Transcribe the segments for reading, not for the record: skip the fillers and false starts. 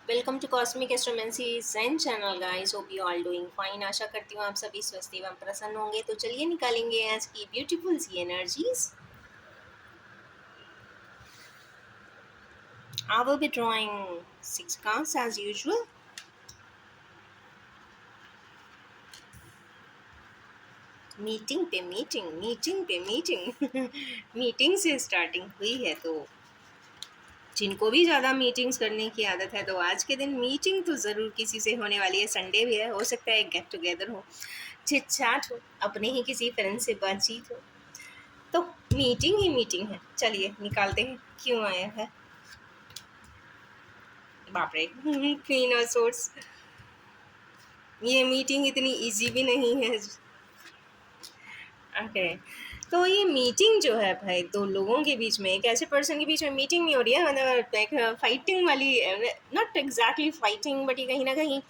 Welcome to cosmic astromancy Zen channel guys. Hope you all doing fine. आशा करती हूँ आप सभी स्वस्थ एवं प्रसन्न होंगे। तो चलिए निकालेंगे आज की ब्यूटीफुल सी energies. I will be drawing 6 cards as usual. Meeting पे मीटिंग मीटिंग से स्टार्टिंग हुई है, तो जिनको भी ज़्यादा मीटिंग्स करने की आदत है तो आज के दिन मीटिंग तो ज़रूर किसी से होने वाली है। संडे भी है, हो सकता है गेट टुगेदर हो, चिट चैट हो, अपने ही किसी फ्रेंड से बातचीत हो। तो मीटिंग ही मीटिंग है। चलिए निकालते हैं क्यों आया है। बाप रे क्वीन ऑफ सोर्स। ये मीटिंग इतनी इजी भी नहीं है। ओके, तो ये मीटिंग जो है भाई, दो लोगों के बीच में, एक ऐसे पर्सन के बीच में मीटिंग नहीं हो रही है, मतलब लाइक फाइटिंग वाली। नॉट एग्जैक्टली फाइटिंग, बट ये कहीं ना कहीं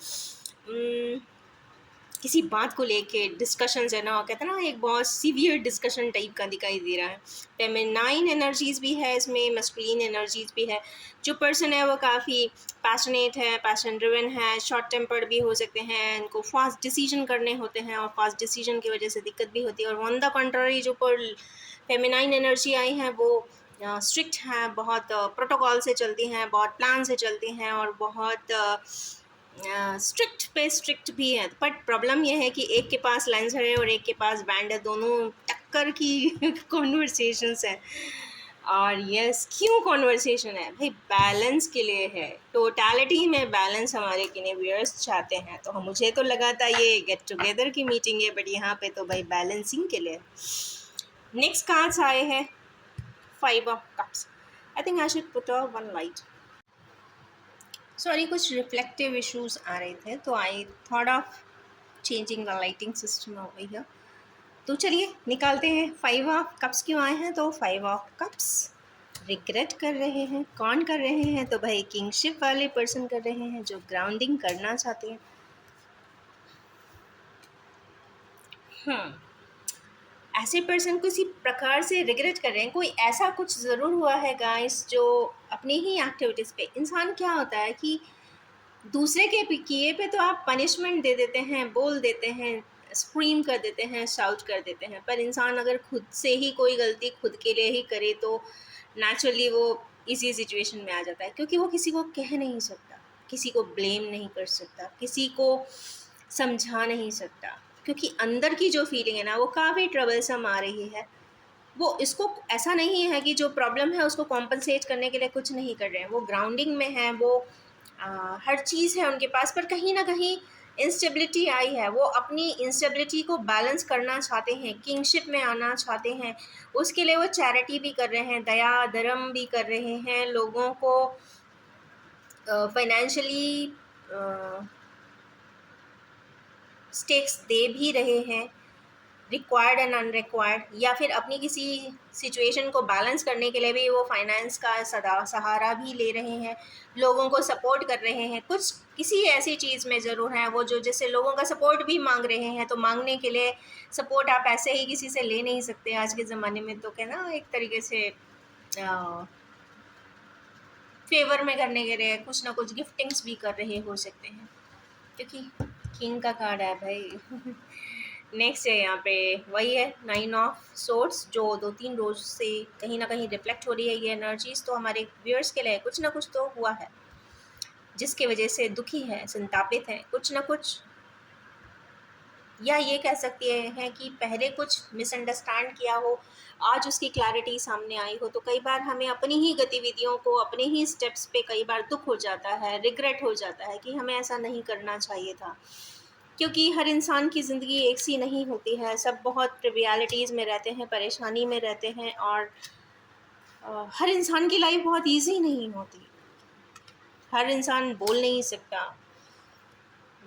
किसी बात को लेके डिस्कशंस है ना, कहते हैं ना, एक बहुत सीवियर डिस्कशन टाइप का दिखाई दे रहा है। फेमिनाइन एनर्जीज भी है इसमें, मस्कुलिन एनर्जीज भी है। जो पर्सन है वो काफ़ी पैशनेट है, पैशन ड्रिवन है, शॉर्ट टेम्पर्ड भी हो सकते हैं, इनको फास्ट डिसीजन करने होते हैं और फास्ट डिसीजन की वजह से दिक्कत भी होती है। और ऑन द कंट्री जो पर फेमिनाइन एनर्जी आई है वो स्ट्रिक्ट हैं, बहुत प्रोटोकॉल से चलती हैं, बहुत प्लान से चलती हैं और बहुत स्ट्रिक्ट पे स्ट्रिक्ट भी है। बट प्रॉब्लम यह है कि एक के पास लेंसर है और एक के पास बैंड है, दोनों टक्कर की कॉन्वर्सेशंस हैं। और यस, क्यों कॉन्वर्सेशन है भाई? बैलेंस के लिए है। टोटलिटी में बैलेंस हमारे किने व्यूअर्स चाहते हैं, तो मुझे तो लगा था ये गेट टुगेदर की मीटिंग है, बट यहाँ पे तो भाई बैलेंसिंग के लिए। नेक्स्ट कार्ड्स आए हैं 5 of Cups। I think I should put off one light. Sorry, कुछ रिफ्लेक्टिव इश्यूज आ रहे थे, तो I thought of changing the lighting system over here. तो चलिए निकालते हैं 5 of Cups क्यों आए हैं। तो 5 of Cups रिग्रेट कर रहे हैं। कौन कर रहे हैं? तो भाई किंगशिप वाले पर्सन कर रहे हैं, जो ग्राउंडिंग करना चाहते हैं। ऐसे पर्सन किसी प्रकार से रिग्रेट कर रहे हैं। कोई ऐसा कुछ ज़रूर हुआ है गाइस, जो अपनी ही एक्टिविटीज़ पे, इंसान क्या होता है कि दूसरे के किए पे तो आप पनिशमेंट दे देते हैं, बोल देते हैं, स्क्रीम कर देते हैं, शाउट कर देते हैं, पर इंसान अगर खुद से ही कोई गलती खुद के लिए ही करे तो नेचुरली वो इसी सिचुएशन में आ जाता है, क्योंकि वो किसी को कह नहीं सकता, किसी को ब्लेम नहीं कर सकता, किसी को समझा नहीं सकता, क्योंकि अंदर की जो फीलिंग है ना वो काफ़ी ट्रबलसम आ रही है। वो इसको ऐसा नहीं है कि जो प्रॉब्लम है उसको कॉम्पनसेट करने के लिए कुछ नहीं कर रहे हैं, वो ग्राउंडिंग में है, वो हर चीज़ है उनके पास, पर कहीं ना कहीं इंस्टेबिलिटी आई है। वो अपनी इंस्टेबिलिटी को बैलेंस करना चाहते हैं, किंगशिप में आना चाहते हैं। उसके लिए वो चैरिटी भी कर रहे हैं, दया धर्म भी कर रहे हैं, लोगों को फाइनेंशियली स्टेक्स दे भी रहे हैं, रिक्वायर्ड एंड अनरिक्वायर्ड, या फिर अपनी किसी सिचुएशन को बैलेंस करने के लिए भी वो फाइनेंस का सहारा भी ले रहे हैं, लोगों को सपोर्ट कर रहे हैं। कुछ किसी ऐसी चीज़ में ज़रूर हैं वो, जो जैसे लोगों का सपोर्ट भी मांग रहे हैं। तो मांगने के लिए सपोर्ट आप ऐसे ही किसी से ले नहीं सकते आज के ज़माने में, तो क्या ना, एक तरीके से फेवर में करने के लिए कुछ ना कुछ गिफ्टिंग्स भी कर रहे हो सकते हैं, क्योंकि किंग का कार्ड है भाई। नेक्स्ट है यहाँ पे वही है 9 of Swords, जो 2-3 रोज से कहीं ना कहीं रिफ्लेक्ट हो रही है ये एनर्जीज। तो हमारे व्यूअर्स के लिए कुछ ना कुछ तो हुआ है, जिसके वजह से दुखी है, संतापित है, कुछ ना कुछ, या ये कह सकती हैं कि पहले कुछ मिसअंडरस्टैंड किया हो, आज उसकी क्लैरिटी सामने आई हो। तो कई बार हमें अपनी ही गतिविधियों को, अपने ही स्टेप्स पे कई बार दुख हो जाता है, रिग्रेट हो जाता है कि हमें ऐसा नहीं करना चाहिए था, क्योंकि हर इंसान की ज़िंदगी एक सी नहीं होती है। सब बहुत ट्रिवियलिटीज़ में रहते हैं, परेशानी में रहते हैं, और हर इंसान की लाइफ बहुत ईजी नहीं होती। हर इंसान बोल नहीं सकता,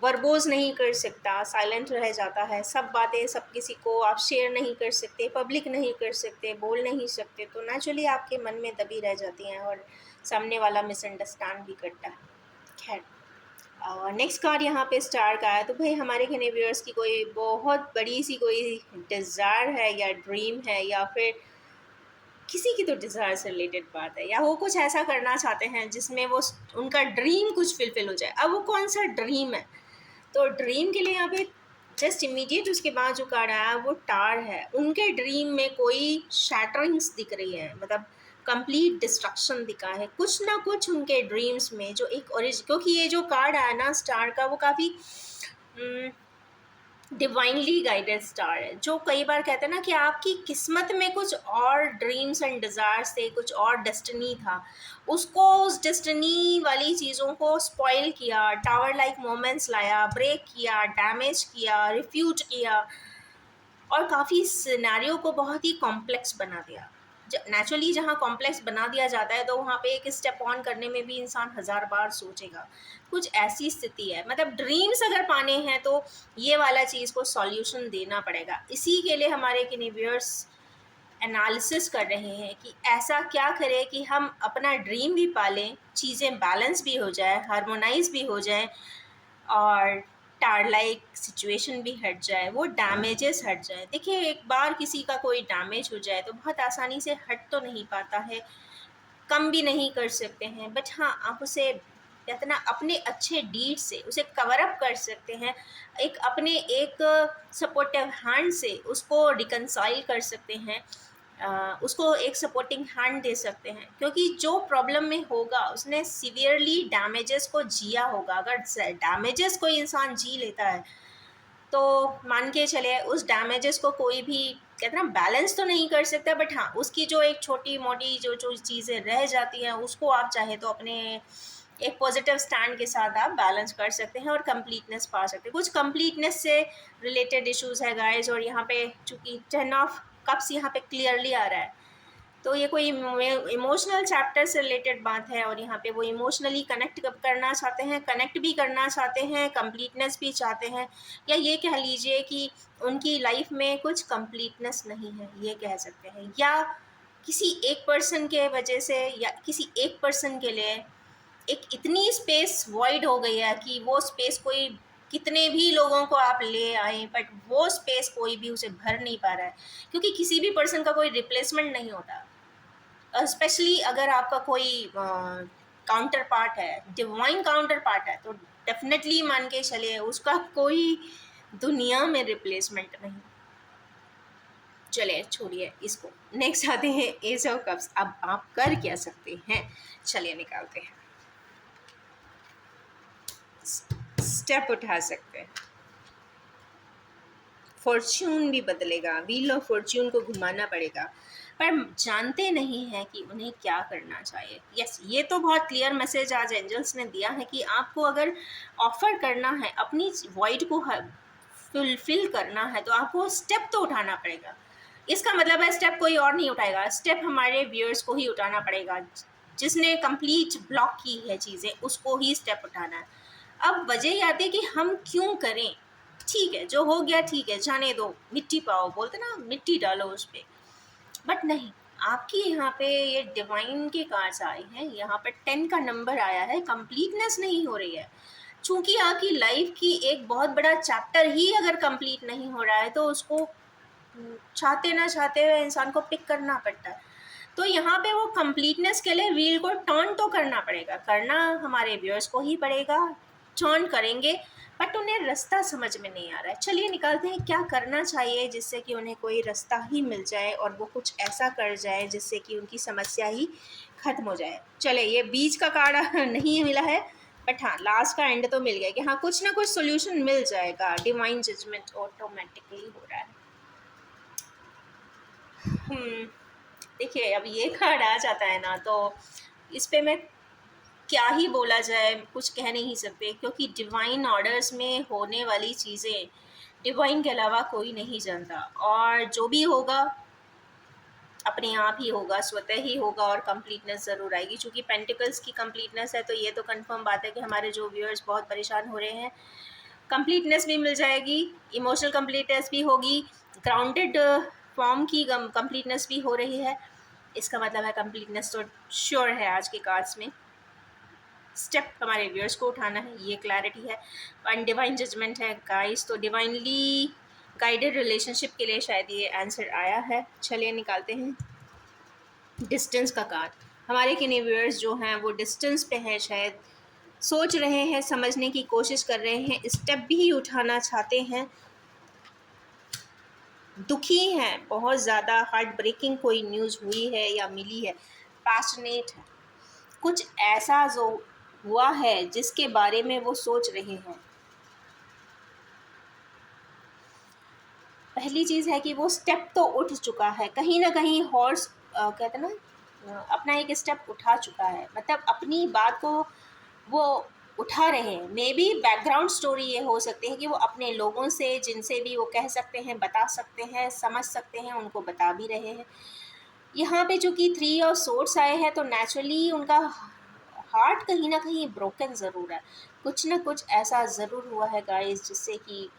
वर्बोज नहीं कर सकता, साइलेंट रह जाता है। सब बातें सब किसी को आप शेयर नहीं कर सकते, पब्लिक नहीं कर सकते, बोल नहीं सकते, तो नेचुरली आपके मन में दबी रह जाती हैं और सामने वाला मिसअंडरस्टैंड भी करता है। खैर, नेक्स्ट कार्ड यहाँ पे स्टार का है। तो भाई हमारे घने व्यूअर्स की कोई बहुत बड़ी सी कोई डिज़ायर है या ड्रीम है, या फिर किसी की तो डिज़ायर से रिलेटेड बात है, या वो कुछ ऐसा करना चाहते हैं जिसमें वो उनका ड्रीम कुछ फुलफिल हो जाए। अब वो कौन सा ड्रीम है, तो ड्रीम के लिए यहाँ पे जस्ट इमीडिएट उसके बाद जो कार्ड आया वो टार है। उनके ड्रीम में कोई शैटरिंग्स दिख रही है, मतलब कंप्लीट डिस्ट्रक्शन दिखा है कुछ ना कुछ उनके ड्रीम्स में। जो एक ओरिजिन, क्योंकि ये जो कार्ड आया ना स्टार का, वो काफ़ी डिवाइनली गाइडेड स्टार है, जो कई बार कहते हैं ना कि आपकी किस्मत में कुछ और ड्रीम्स एंड डिज़ायर्स थे, कुछ और डेस्टिनी था, उसको उस डेस्टिनी वाली चीज़ों को स्पॉइल किया, टावर लाइक मोमेंट्स लाया, ब्रेक किया, डैमेज किया, रिफ्यूट किया, और काफ़ी सिनेरियो को बहुत ही कॉम्प्लेक्स बना दिया। नेचुरली जहाँ कॉम्प्लेक्स बना दिया जाता है तो वहाँ पे एक स्टेप ऑन करने में भी इंसान हज़ार बार सोचेगा। कुछ ऐसी स्थिति है, मतलब ड्रीम्स अगर पाने हैं तो ये वाला चीज़ को सॉल्यूशन देना पड़ेगा। इसी के लिए हमारे यूनिवर्स एनालिसिस कर रहे हैं कि ऐसा क्या करें कि हम अपना ड्रीम भी पालें, चीज़ें बैलेंस भी हो जाए, हार्मोनाइज भी हो जाए, और टार लाइक सिचुएशन भी हट जाए, वो डैमेजेस हट जाए। देखिए, एक बार किसी का कोई डैमेज हो जाए तो बहुत आसानी से हट तो नहीं पाता है, कम भी नहीं कर सकते हैं, बट हाँ, आप उसे कहते ना अपने अच्छे डीड से उसे कवर अप कर सकते हैं। एक अपने एक सपोर्टिव हैंड से उसको रिकनसाइल कर सकते हैं, उसको एक सपोर्टिंग हैंड दे सकते हैं, क्योंकि जो प्रॉब्लम में होगा उसने सीवियरली डैमेजेस को जिया होगा। अगर डैमेजेस कोई इंसान जी लेता है तो मान के चले उस डैमेजेस को कोई भी कहते ना बैलेंस तो नहीं कर सकता, बट हाँ, उसकी जो एक छोटी मोटी जो जो चीज़ें रह जाती हैं उसको आप चाहे तो अपने एक पॉजिटिव स्टैंड के साथ आप बैलेंस कर सकते हैं और कंप्लीटनेस पा सकते हैं। कुछ कंप्लीटनेस से रिलेटेड इश्यूज है गाइस, और यहाँ पे चूंकि 10 ऑफ कप्स यहाँ पे क्लियरली आ रहा है, तो ये कोई इमोशनल चैप्टर से रिलेटेड बात है, और यहाँ पे वो इमोशनली कनेक्ट करना चाहते हैं, कनेक्ट भी करना चाहते हैं, कंप्लीटनेस भी चाहते हैं, या ये कह लीजिए कि उनकी लाइफ में कुछ कंप्लीटनेस नहीं है, ये कह सकते हैं। या किसी एक पर्सन के वजह से या किसी एक पर्सन के लिए एक इतनी स्पेस वॉइड हो गई है कि वो स्पेस कोई कितने भी लोगों को आप ले आए, बट वो स्पेस कोई भी उसे भर नहीं पा रहा है, क्योंकि किसी भी पर्सन का कोई रिप्लेसमेंट नहीं होता। स्पेशली अगर आपका कोई काउंटर पार्ट है, डिवाइन काउंटर पार्ट है, तो डेफिनेटली मान के चलिए उसका कोई दुनिया में रिप्लेसमेंट नहीं। चलिए छोड़िए इसको, नेक्स्ट आते हैं एस ऑफ कप्स। अब आप कर क्या सकते हैं, चलिए निकालते हैं। स्टेप उठा सकते हैं, फॉर्च्यून भी बदलेगा, व्हील ऑफ फॉर्च्यून को घुमाना पड़ेगा, पर जानते नहीं हैं कि उन्हें क्या करना चाहिए। यस, ये तो बहुत क्लियर मैसेज आज एंजल्स ने दिया है कि आपको अगर ऑफर करना है, अपनी वॉइड को फुलफिल करना है, तो आपको स्टेप तो उठाना पड़ेगा। इसका मतलब है स्टेप कोई और नहीं उठाएगा, स्टेप हमारे व्यूअर्स को ही उठाना पड़ेगा। जिसने कंप्लीट ब्लॉक की है चीज़ें, उसको ही स्टेप उठाना है। अब वजह ये आती है कि हम क्यों करें। ठीक है, जो हो गया ठीक है, जाने दो, मिट्टी पाओ, बोलते ना, मिट्टी डालो उस पर। बट नहीं, आपकी यहाँ पे ये डिवाइन के कार्ड्स आए हैं, यहाँ पर 10 का नंबर आया है, कंप्लीटनेस नहीं हो रही है। चूंकि आपकी लाइफ की एक बहुत बड़ा चैप्टर ही अगर कंप्लीट नहीं हो रहा है तो उसको चाहते ना चाहते हुए इंसान को पिक करना पड़ता है। तो यहाँ पे वो कंप्लीटनेस के लिए व्हील को टर्न तो करना पड़ेगा, करना हमारे व्यूअर्स को ही पड़ेगा, टर्न करेंगे, बट उन्हें रास्ता समझ में नहीं आ रहा है। चलिए निकालते हैं क्या करना चाहिए जिससे कि उन्हें कोई रास्ता ही मिल जाए और वो कुछ ऐसा कर जाए जिससे कि उनकी समस्या ही खत्म हो जाए। चले, ये बीच का कार्ड नहीं मिला है, बट हाँ, लास्ट का एंड तो मिल गया कि हाँ, कुछ ना कुछ सोल्यूशन मिल जाएगा। डिवाइन जजमेंट ऑटोमेटिकली हो रहा है। देखिए, अब ये कार्ड आ जाता है ना, तो इस पे मैं क्या ही बोला जाए, कुछ कह नहीं सकते, क्योंकि डिवाइन ऑर्डर्स में होने वाली चीज़ें डिवाइन के अलावा कोई नहीं जानता, और जो भी होगा अपने आप ही होगा, स्वतः ही होगा, और कंप्लीटनेस ज़रूर आएगी। चूँकि पेंटिकल्स की कंप्लीटनेस है, तो ये तो कंफर्म बात है कि हमारे जो व्यूअर्स बहुत परेशान हो रहे हैं, कंप्लीटनेस भी मिल जाएगी, इमोशनल कंप्लीटनेस भी होगी, ग्राउंडेड फॉर्म की कंप्लीटनेस भी हो रही है। इसका मतलब है कंप्लीटनेस तो श्योर है आज के कार्ड्स में। स्टेप हमारे व्यूअर्स को उठाना है, ये क्लैरिटी है। एंड डिवाइन जजमेंट है गाइस, तो डिवाइनली गाइडेड रिलेशनशिप के लिए शायद ये आंसर आया है। चलिए निकालते हैं। डिस्टेंस का कार्ड। हमारे किन्हीं व्यूअर्स जो हैं वो डिस्टेंस पे हैं, शायद सोच रहे हैं, समझने की कोशिश कर रहे हैं, स्टेप भी उठाना चाहते हैं, दुखी हैं, बहुत ज़्यादा हार्ट ब्रेकिंग कोई न्यूज़ हुई है या मिली है, पैशनेट है, कुछ ऐसा जो हुआ है जिसके बारे में वो सोच रहे हैं। पहली चीज़ है कि वो स्टेप तो उठ चुका है, कहीं ना कहीं हॉर्स कहते हैं ना, अपना एक स्टेप उठा चुका है, मतलब अपनी बात को वो उठा रहे हैं। मे बी बैकग्राउंड स्टोरी ये हो सकती है कि वो अपने लोगों से, जिनसे भी वो कह सकते हैं, बता सकते हैं, समझ सकते हैं, उनको बता भी रहे हैं। यहाँ पे चूँकि थ्री ऑफ सोर्स आए हैं तो नेचुरली उनका हार्ट कहीं ना कहीं ब्रोकन ज़रूर है, कुछ ना कुछ ऐसा ज़रूर हुआ है गाइस जिससे कि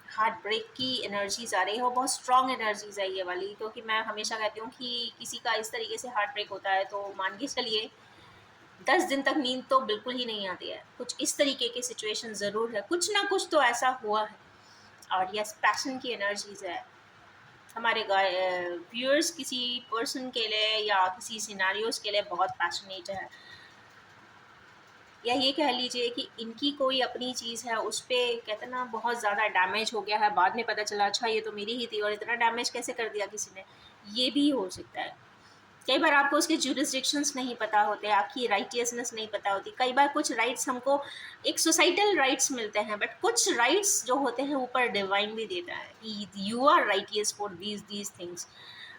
हार्ट ब्रेक की एनर्जीज आ रही है, और बहुत स्ट्रॉन्ग एनर्जीज है ये वाली। क्योंकि मैं हमेशा कहती हूँ कि किसी का इस तरीके से हार्ट ब्रेक होता है तो मान के चलिए 10 दिन तक नींद तो बिल्कुल ही नहीं आती है, कुछ इस तरीके की सिचुएशन ज़रूर है, कुछ ना कुछ तो ऐसा हुआ है। और यस, पैशन की एनर्जीज है हमारे व्यूअर्स, किसी पर्सन के लिए या किसी सिनारियोज के लिए बहुत पैशनेट है, या ये कह लीजिए कि इनकी कोई अपनी चीज़ है उस पे कहते हैं ना बहुत ज़्यादा डैमेज हो गया है, बाद में पता चला अच्छा ये तो मेरी ही थी और इतना डैमेज कैसे कर दिया किसी ने, ये भी हो सकता है। कई बार आपको उसके जुरिस्डिक्शंस नहीं पता होते, आपकी राइटियसनेस नहीं पता होती, कई बार कुछ राइट्स हमको एक सोसाइटल राइट्स मिलते हैं, बट कुछ राइट्स जो होते हैं ऊपर डिवाइन भी देता है कि you are righteous for these things.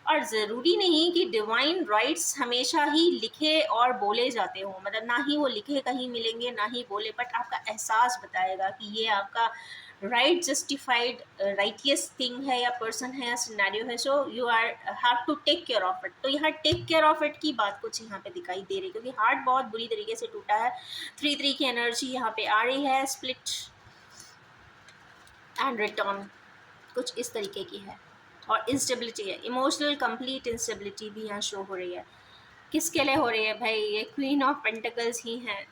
और ज़रूरी नहीं कि डिवाइन राइट्स हमेशा ही लिखे और बोले जाते हों, मतलब ना ही वो लिखे कहीं मिलेंगे ना ही बोले, बट आपका एहसास बताएगा कि ये आपका राइट जस्टिफाइड राइटियस थिंग है या पर्सन है या सिनेरियो है, so you are have to take care of it. तो यहाँ टेक केयर ऑफ इट की बात कुछ यहाँ पे दिखाई दे रही है, क्योंकि हार्ट बहुत बुरी तरीके से टूटा है। 3-3 की एनर्जी यहाँ पे आ रही है, स्प्लिट एंड रिटर्न कुछ इस तरीके की है, और इंस्टेबिलिटी है, इमोशनल कंप्लीट इंस्टेबिलिटी भी यहाँ शो हो रही है। किसके लिए हो रही है भाई? ये क्वीन ऑफ पेंटिकल्स ही हैं।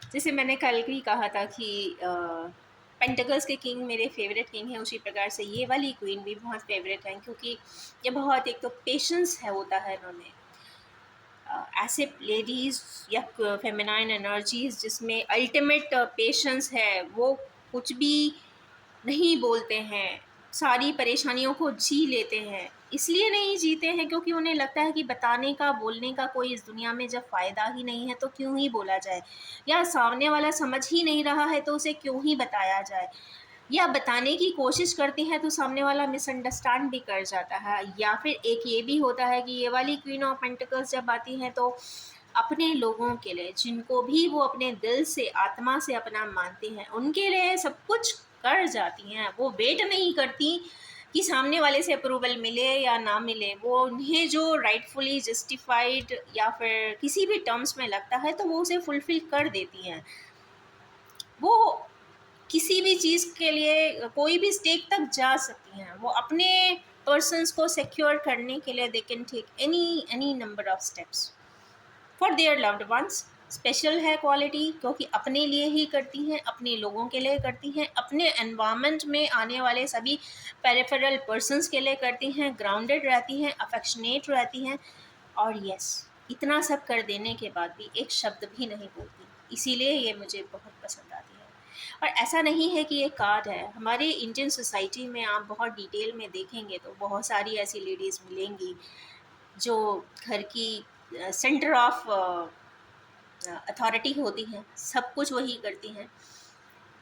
जैसे मैंने कल भी कहा था कि पेंटिकल्स के किंग मेरे फेवरेट किंग हैं, उसी प्रकार से ये वाली क्वीन भी बहुत फेवरेट हैं, क्योंकि ये बहुत एक तो पेशेंस है होता है इन्होंने, ऐसे लेडीज़ या फेमिनाइन एनर्जीज जिसमें अल्टीमेट पेशेंस है, वो कुछ भी नहीं बोलते हैं, सारी परेशानियों को जी लेते हैं। इसलिए नहीं जीते हैं क्योंकि उन्हें लगता है कि बताने का, बोलने का कोई इस दुनिया में जब फ़ायदा ही नहीं है तो क्यों ही बोला जाए, या सामने वाला समझ ही नहीं रहा है तो उसे क्यों ही बताया जाए, या बताने की कोशिश करती हैं तो सामने वाला मिसअंडरस्टैंड भी कर जाता है। या फिर एक ये भी होता है कि ये वाली क्वीन ऑफ पेंटिकल्स जब आती हैं तो अपने लोगों के लिए, जिनको भी वो अपने दिल से, आत्मा से अपना मानती हैं, उनके लिए सब कुछ कर जाती हैं। वो वेट नहीं करती कि सामने वाले से अप्रूवल मिले या ना मिले, वो उन्हें जो राइटफुली जस्टिफाइड या फिर किसी भी टर्म्स में लगता है तो वो उसे फुलफिल कर देती हैं। वो किसी भी चीज़ के लिए कोई भी स्टेक तक जा सकती हैं, वो अपने पर्सन्स को सिक्योर करने के लिए they can take any number of steps for their loved ones. Special है क्वालिटी क्योंकि अपने लिए ही करती हैं, अपने लोगों के लिए करती हैं, अपने एनवायरनमेंट में आने वाले सभी पेरिफेरल पर्सन्स के लिए करती हैं, ग्राउंडेड रहती हैं, अफेक्शनेट रहती हैं, और यस, इतना सब कर देने के बाद भी एक शब्द भी नहीं बोलती। इसीलिए ये मुझे बहुत पसंद आती है। और ऐसा नहीं है कि ये कार्ड है, हमारे इंडियन सोसाइटी में आप बहुत डिटेल में देखेंगे तो बहुत सारी ऐसी लेडीज़ मिलेंगी जो घर की सेंटर ऑफ अथॉरिटी होती हैं, सब कुछ वही करती हैं।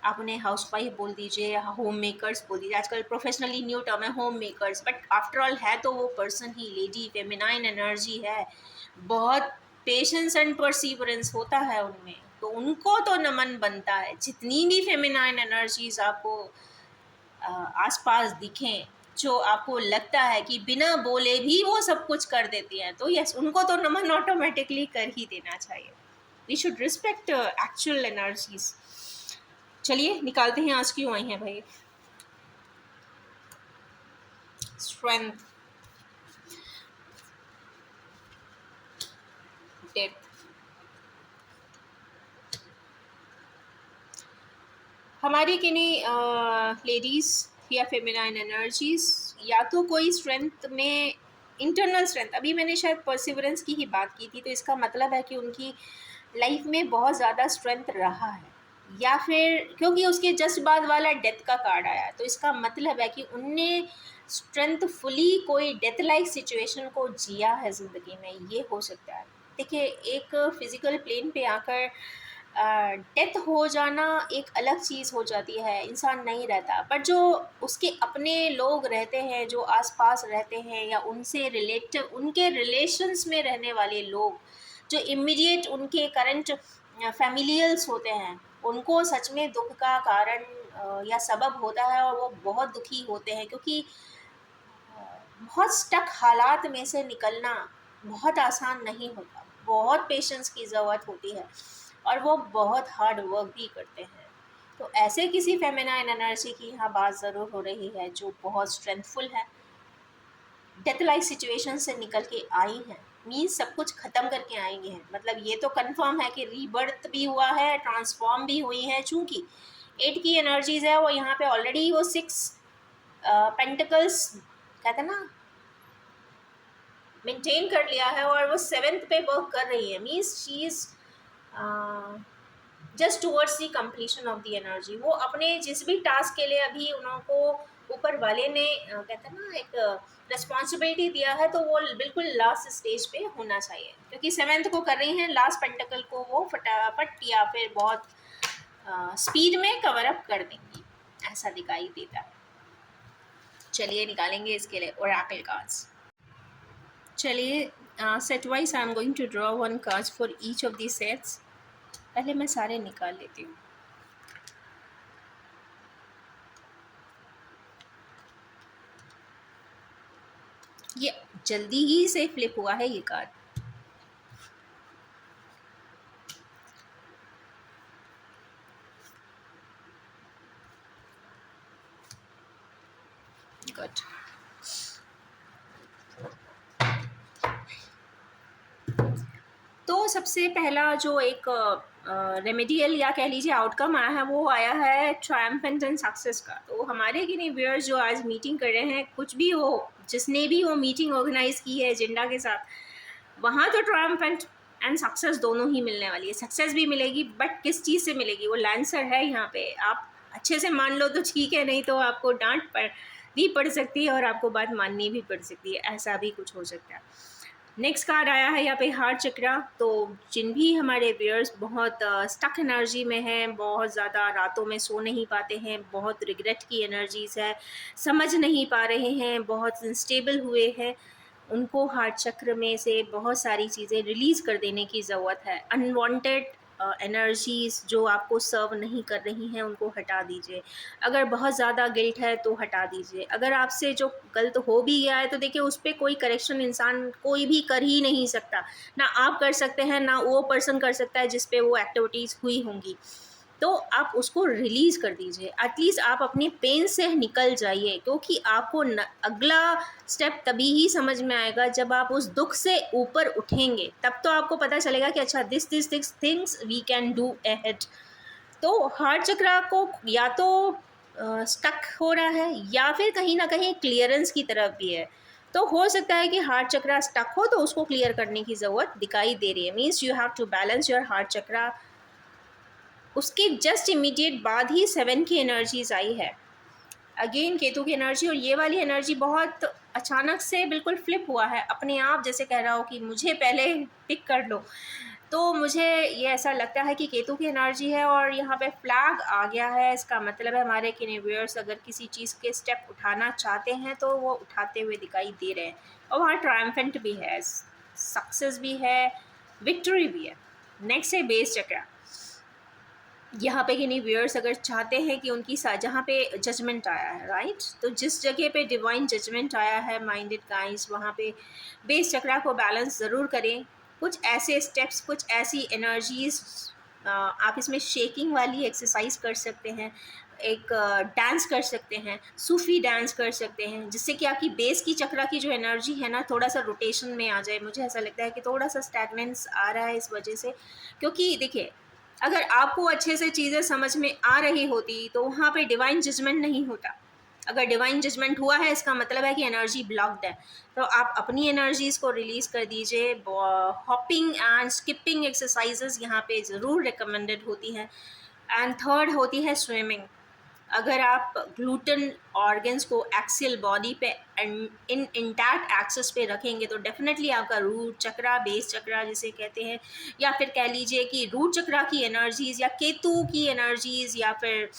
आप उन्हें हाउस वाइफ बोल दीजिए या होम मेकर्स बोल दीजिए, आजकल प्रोफेशनली न्यू टर्म है home makers, but after all है तो वो पर्सन ही, लेडी, फेमिनाइन एनर्जी है, बहुत पेशेंस एंड परसीवरेंस होता है उनमें, तो उनको तो नमन बनता है। जितनी भी फेमिनाइन एनर्जीज आपको आसपास दिखें, जो आपको लगता है कि बिना बोले भी वो सब कुछ कर देती हैं, तो यस, उनको तो नमन ऑटोमेटिकली कर ही देना चाहिए। We should respect actual energies. चलिए निकालते हैं आज क्यों आई हैं भाई। Strength, depth. हमारी किन्हीं लेडीज़ या फेमिनाइन एनर्जीज या तो कोई स्ट्रेंथ में इंटरनल स्ट्रेंथ, अभी मैंने शायद परसिवरेंस की ही बात की थी, तो इसका मतलब है कि उनकी लाइफ में बहुत ज़्यादा स्ट्रेंथ रहा है, या फिर क्योंकि उसके जस्ट बाद वाला डेथ का कार्ड आया, तो इसका मतलब है कि उनने स्ट्रेंथफुली कोई डेथ लाइक सिचुएशन को जिया है ज़िंदगी में, ये हो सकता है। देखिए, एक फिज़िकल प्लेन पे आकर डेथ हो जाना एक अलग चीज़ हो जाती है, इंसान नहीं रहता, बट जो उसके अपने लोग रहते हैं, जो आसपास रहते हैं, या उनसे रिलेटिव, उनके रिलेशंस में रहने वाले लोग, जो इमीडिएट उनके करंट फैमिलियल्स होते हैं, उनको सच में दुख का कारण या सबब होता है, और वो बहुत दुखी होते हैं, क्योंकि बहुत स्टक हालात में से निकलना बहुत आसान नहीं होता, बहुत पेशेंस की ज़रूरत होती है, और वो बहुत हार्ड वर्क भी करते हैं। तो ऐसे किसी फेमिनाइन एनर्जी की यहाँ बात ज़रूर हो रही है, जो बहुत स्ट्रेंथफुल है, डेथ लाइक सिचुएशन से निकल के आई हैं, मीन्स सब कुछ ख़त्म करके आएंगे हैं, मतलब ये तो कंफर्म है कि रीबर्थ भी हुआ है, ट्रांसफॉर्म भी हुई है, चूँकि 8 की एनर्जीज है, वो यहाँ पे ऑलरेडी वो 6 पेंटिकल्स कहते हैं ना, मेंटेन कर लिया है, और वो 7th पे वर्क कर रही है, means she is just towards the completion of the energy. वो अपने जिस भी टास्क के लिए अभी उनको ऊपर वाले ने कहते हैं ना एक रिस्पॉन्सिबिलिटी दिया है, तो वो बिल्कुल लास्ट स्टेज पे होना चाहिए, क्योंकि 7th को कर रही हैं, लास्ट पेंटिकल को वो फटाफट या फिर बहुत स्पीड में कवर अप कर देंगी, ऐसा दिखाई देता है। चलिए निकालेंगे इसके लिए ओरेकल कार्ड्स। चलिए, set wise I am going to draw 1 cards for each of the sets. पहले मैं सारे निकाल लेती हूँ। ये जल्दी ही से फ्लिप हुआ है ये कार्ड। गुड। तो सबसे पहला जो एक रेमेडियल या कह लीजिए आउटकम आया है, वो आया है ट्रायम्फेंट एंड सक्सेस का। तो हमारे कि नहीं व्यूअर्स जो आज मीटिंग कर रहे हैं, कुछ भी हो, जिसने भी वो मीटिंग ऑर्गेनाइज की है एजेंडा के साथ, वहाँ तो ट्रायम्फेंट एंड सक्सेस दोनों ही मिलने वाली है। सक्सेस भी मिलेगी, बट किस चीज़ से मिलेगी, वो लांसर है यहाँ पे। आप अच्छे से मान लो तो ठीक है, नहीं तो आपको डांट भी पड़ सकती है, और आपको बात माननी भी पड़ सकती है, ऐसा भी कुछ हो सकता है। नेक्स्ट कार्ड आया है यहाँ पे हार्ट चक्रा। तो जिन भी हमारे व्यूअर्स बहुत स्टक एनर्जी में हैं, बहुत ज़्यादा रातों में सो नहीं पाते हैं, बहुत रिग्रेट की एनर्जीज़ है, समझ नहीं पा रहे हैं, बहुत अनस्टेबल हुए हैं, उनको हार्ट चक्र में से बहुत सारी चीज़ें रिलीज़ कर देने की ज़रूरत है। अनवांटेड एनर्जीज़ जो आपको सर्व नहीं कर रही हैं, उनको हटा दीजिए। अगर बहुत ज़्यादा गिल्ट है तो हटा दीजिए। अगर आपसे जो गलत हो भी गया है, तो देखिए उस पर कोई करेक्शन इंसान कोई भी कर ही नहीं सकता, ना आप कर सकते हैं, ना वो पर्सन कर सकता है जिस पे वो एक्टिविटीज़ हुई होंगी। तो आप उसको रिलीज़ कर दीजिए, एटलीस्ट आप अपने पेन से निकल जाइए, क्योंकि आपको अगला स्टेप तभी ही समझ में आएगा जब आप उस दुख से ऊपर उठेंगे, तब तो आपको पता चलेगा कि अच्छा this things we can do ahead. तो हार्ट चक्रा को या तो स्टक हो रहा है, या फिर कहीं ना कहीं क्लियरेंस की तरफ भी है। तो हो सकता है कि हार्ट चक्रा स्टक हो, तो उसको क्लियर करने की ज़रूरत दिखाई दे रही है, means you have to balance your heart chakra. उसके जस्ट इमीडिएट बाद ही 7 की एनर्जीज आई है, अगेन केतु की एनर्जी, और ये वाली एनर्जी बहुत अचानक से बिल्कुल फ्लिप हुआ है, अपने आप जैसे कह रहा हो कि मुझे पहले पिक कर लो। तो मुझे ये ऐसा लगता है कि केतु की एनर्जी है, और यहाँ पे फ्लैग आ गया है, इसका मतलब है हमारे व्यूअर्स अगर किसी चीज़ के स्टेप उठाना चाहते हैं तो वो उठाते हुए दिखाई दे रहे हैं, और वहाँ ट्रायम्फेंट भी है, सक्सेस भी है, विक्ट्री भी है। नेक्स्ट है बेस चक्रा। यहाँ पे कि नहीं व्यूअर्स अगर चाहते हैं कि उनकी जहाँ पे जजमेंट आया है, राइट, तो जिस जगह पे डिवाइन जजमेंट आया है माइंडेड गाइस, वहाँ पे बेस चक्रा को बैलेंस ज़रूर करें। कुछ ऐसे स्टेप्स, कुछ ऐसी एनर्जीज, आप इसमें शेकिंग वाली एक्सरसाइज कर सकते हैं, एक डांस कर सकते हैं, सूफी डांस कर सकते हैं, जिससे कि आपकी बेस की चक्रा की जो एनर्जी है ना, थोड़ा सा रोटेशन में आ जाए। मुझे ऐसा लगता है कि थोड़ा सा स्टैगनेंस आ रहा है इस वजह से, क्योंकि देखिए अगर आपको अच्छे से चीज़ें समझ में आ रही होती तो वहाँ पे डिवाइन जजमेंट नहीं होता, अगर डिवाइन जजमेंट हुआ है इसका मतलब है कि एनर्जी ब्लॉक्ड है, तो आप अपनी एनर्जीज़ को रिलीज़ कर दीजिए। हॉपिंग एंड स्किपिंग एक्सरसाइजेज यहाँ पे ज़रूर रिकमेंडेड होती हैं। एंड थर्ड होती है स्विमिंग। अगर आप ग्लूटन ऑर्गन्स को एक्सियल बॉडी पे इन इंटैक्ट एक्सेस पे रखेंगे तो डेफिनेटली आपका रूट चक्रा, बेस चक्रा जिसे कहते हैं, या फिर कह लीजिए कि रूट चक्रा की एनर्जीज़ या केतु की एनर्जीज़ या फिर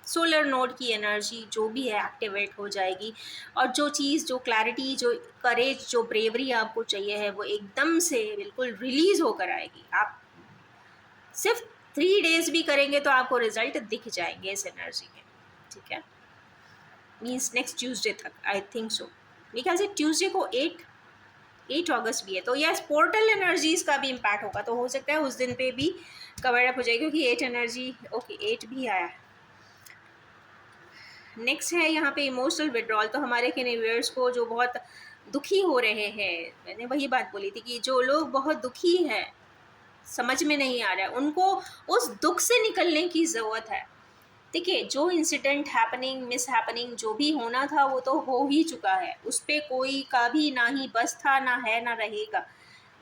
सोलर नोड की एनर्जी जो भी है एक्टिवेट हो जाएगी। और जो चीज़, जो क्लैरिटी, जो करेज, जो ब्रेवरी आपको चाहिए है वो एकदम से बिल्कुल रिलीज़ होकर आएगी। आप सिर्फ 3 डेज भी करेंगे तो आपको रिजल्ट दिख जाएंगे इस एनर्जी के, ठीक है। मीन्स नेक्स्ट ट्यूसडे तक, आई थिंक सो। मेरे ख्याल से ट्यूसडे को 8 अगस्त भी है, तो यस पोर्टल एनर्जीज का भी इम्पैक्ट होगा, तो हो सकता है उस दिन पे भी कवर अप हो जाएगी, क्योंकि 8 एनर्जी, ओके 8 भी आया है। नेक्स्ट है यहाँ पे इमोशनल विड्रॉल। तो हमारे व्यूअर्स को जो बहुत दुखी हो रहे हैं, मैंने वही बात बोली थी कि जो लोग बहुत दुखी हैं, समझ में नहीं आ रहा है, उनको उस दुख से निकलने की ज़रूरत है। देखिए, जो इंसिडेंट हैपनिंग, मिस हैपनिंग जो भी होना था वो तो हो ही चुका है, उस पर कोई का भी ना ही बस था, ना है, ना रहेगा।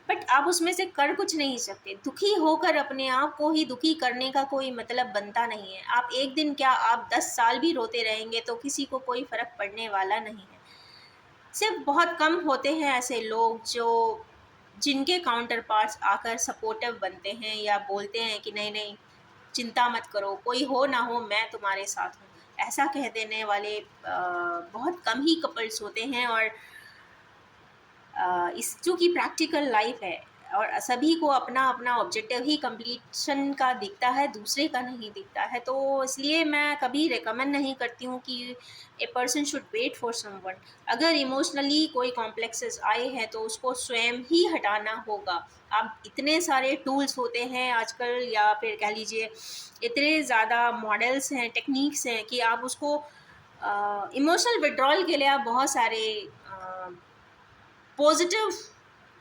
बट आप उसमें से कर कुछ नहीं सकते। दुखी होकर अपने आप को ही दुखी करने का कोई मतलब बनता नहीं है। आप एक दिन क्या, आप 10 साल भी रोते रहेंगे तो किसी को कोई फ़र्क पड़ने वाला नहीं है। सिर्फ बहुत कम होते हैं ऐसे लोग जो जिनके काउंटर पार्ट्स आकर सपोर्टिव बनते हैं या बोलते हैं कि नहीं नहीं चिंता मत करो, कोई हो ना हो मैं तुम्हारे साथ हूँ। ऐसा कह देने वाले बहुत कम ही कपल्स होते हैं। और इस चूँकि प्रैक्टिकल लाइफ है और सभी को अपना अपना ऑब्जेक्टिव ही कंप्लीशन का दिखता है, दूसरे का नहीं दिखता है, तो इसलिए मैं कभी रिकमेंड नहीं करती हूँ कि a person should wait for someone. अगर इमोशनली कोई कॉम्प्लेक्सेस आए हैं तो उसको स्वयं ही हटाना होगा। अब इतने सारे टूल्स होते हैं आजकल, या फिर कह लीजिए इतने ज़्यादा मॉडल्स हैं, टेक्निक्स हैं कि आप उसको इमोशनल विड्रॉल के लिए आप बहुत सारे पॉजिटिव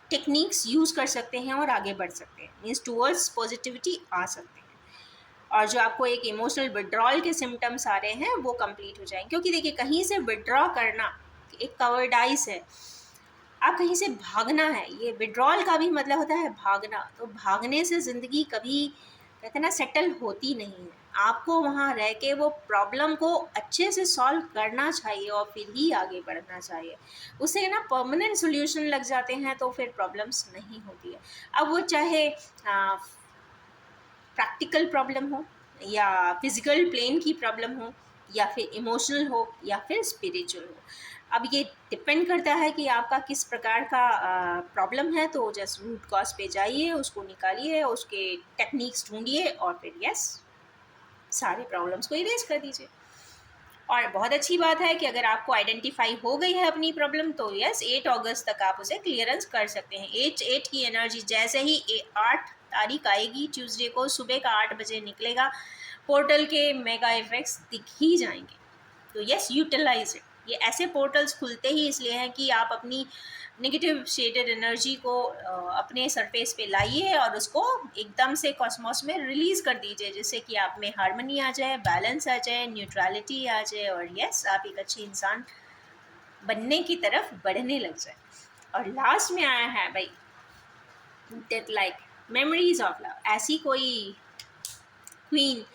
टेक्निक्स यूज़ कर सकते हैं और आगे बढ़ सकते हैं, मीन्स टूवर्ड्स पॉजिटिविटी आ सकते हैं। और जो आपको एक इमोशनल विड्रॉल के सिम्टम्स आ रहे हैं वो कंप्लीट हो जाएंगे। क्योंकि देखिए, कहीं से विड्रॉ करना एक कवर्डाइज है, आप कहीं से भागना है, ये विड्रॉल का भी मतलब होता है भागना। तो भागने से ज़िंदगी कभी, कहते हैं ना, सेटल होती नहीं है। आपको वहाँ रह के वो प्रॉब्लम को अच्छे से सॉल्व करना चाहिए और फिर ही आगे बढ़ना चाहिए। उससे ना परमानेंट सॉल्यूशन लग जाते हैं तो फिर प्रॉब्लम्स नहीं होती है। अब वो चाहे प्रैक्टिकल प्रॉब्लम हो, या फिजिकल प्लेन की प्रॉब्लम हो, या फिर इमोशनल हो, या फिर स्पिरिचुअल हो। अब ये डिपेंड करता है कि आपका किस प्रकार का प्रॉब्लम है। तो जस्ट रूट कॉज पे जाइए, उसको निकालिए, उसके टेक्निक्स ढूंढिए और फिर यस सारे प्रॉब्लम्स को इरेज कर दीजिए। और बहुत अच्छी बात है कि अगर आपको आइडेंटिफाई हो गई है अपनी प्रॉब्लम तो यस 8 अगस्त तक आप उसे क्लियरेंस कर सकते हैं। 8 की एनर्जी जैसे ही 8 तारीख आएगी, ट्यूसडे को सुबह का 8 बजे निकलेगा, पोर्टल के मेगा इफेक्ट्स दिख ही जाएंगे। तो यस यूटिलाइज इट। ये ऐसे पोर्टल्स खुलते ही इसलिए हैं कि आप अपनी नेगेटिव शेडेड एनर्जी को अपने सरफेस पे लाइए और उसको एकदम से कॉस्मोस में रिलीज़ कर दीजिए, जिससे कि आप में हार्मनी आ जाए, बैलेंस आ जाए, न्यूट्रलिटी आ जाए और यस आप एक अच्छे इंसान बनने की तरफ बढ़ने लग जाए। और लास्ट में आया है भाई death like memories of love. ऐसी कोई क्वीन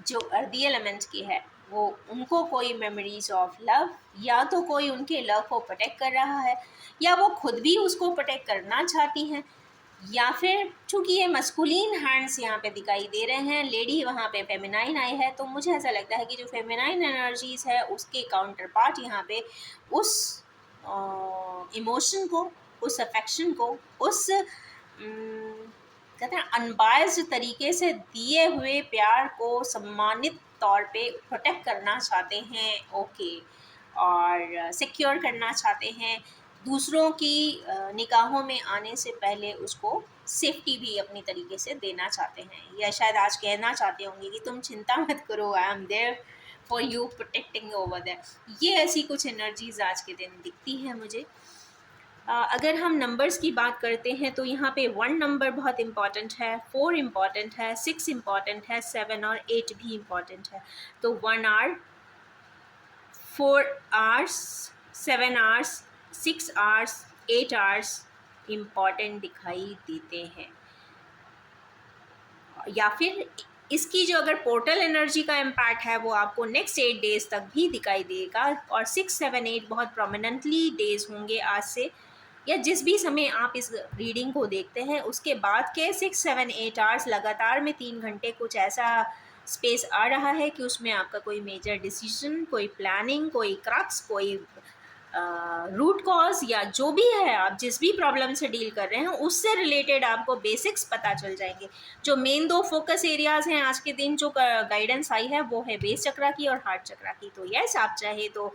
जो अर्दी एलिमेंट की है, वो उनको कोई मेमोरीज ऑफ लव, या तो कोई उनके लव को प्रोटेक्ट कर रहा है, या वो खुद भी उसको प्रोटेक्ट करना चाहती हैं, या फिर चूंकि ये मस्कुलिन हैंड्स यहाँ पे दिखाई दे रहे हैं, लेडी वहाँ पे फेमिनाइन आई है, तो मुझे ऐसा लगता है कि जो फेमिनाइन एनर्जीज है उसके काउंटर पार्ट यहाँ पे उस इमोशन को, उस अफेक्शन को, उस कहते हैं अनबायस्ड तरीके से दिए हुए प्यार को सम्मानित तौर पे प्रोटेक्ट करना चाहते हैं, ओके, और सिक्योर करना चाहते हैं। दूसरों की निगाहों में आने से पहले उसको सेफ्टी भी अपनी तरीके से देना चाहते हैं, या शायद आज कहना चाहते होंगे कि तुम चिंता मत करो, I am there for you protecting over there. ये ऐसी कुछ एनर्जीज आज के दिन दिखती हैं मुझे। अगर हम नंबर्स की बात करते हैं तो यहाँ पे 1 नंबर बहुत इम्पॉर्टेंट है, 4 इम्पॉर्टेंट है, 6 इम्पॉर्टेंट है, 7 और 8 भी इम्पॉर्टेंट है। तो 1 hour, 4 hours, 7 hours, 6 hours, 8 hours important दिखाई देते हैं। या फिर इसकी जो अगर पोर्टल एनर्जी का इम्पैक्ट है वो आपको नेक्स्ट 8 डेज तक भी दिखाई देगा, और 6, 7, 8 बहुत प्रोमिनेंटली डेज होंगे आज से, या जिस भी समय आप इस रीडिंग को देखते हैं उसके बाद के 6, 7, 8 आवर्स लगातार में 3 घंटे कुछ ऐसा स्पेस आ रहा है कि उसमें आपका कोई मेजर डिसीजन, कोई प्लानिंग, कोई क्रक्स, कोई रूट कॉज, या जो भी है आप जिस भी प्रॉब्लम से डील कर रहे हैं उससे रिलेटेड आपको बेसिक्स पता चल जाएंगे। जो मेन 2 फोकस एरियाज हैं आज के दिन जो गाइडेंस आई है वो है बेस चक्रा की और हार्ट चक्रा की। तो यस, आप चाहे तो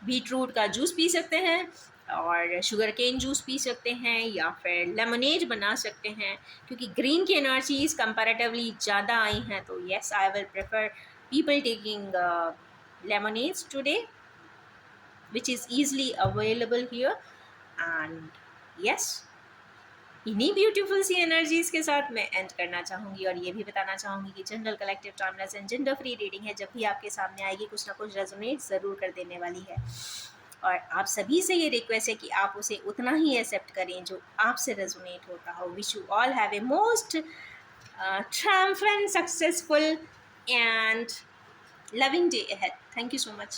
बीट रूट का जूस पी सकते हैं और शुगर केन जूस पी सकते हैं, या फिर लेमनेड बना सकते हैं, क्योंकि ग्रीन की एनर्जीज कंपैरेटिवली ज़्यादा आई हैं। तो yes, I will prefer people taking lemonades today, which is easily available here. And yes, इन्हीं ब्यूटीफुल सी एनर्जीज के साथ मैं एंड करना चाहूँगी, और ये भी बताना चाहूँगी कि general, collective, timeless and gender free reading है। जब भी आपके सामने आएगी कुछ ना कुछ रेजोनेट ज़रूर कर देने वाली है, और आप सभी से ये रिक्वेस्ट है कि आप उसे उतना ही एक्सेप्ट करें जो आपसे रेजोनेट होता हो। Wish you all have a most triumphant, successful and loving day ahead. Thank you so much.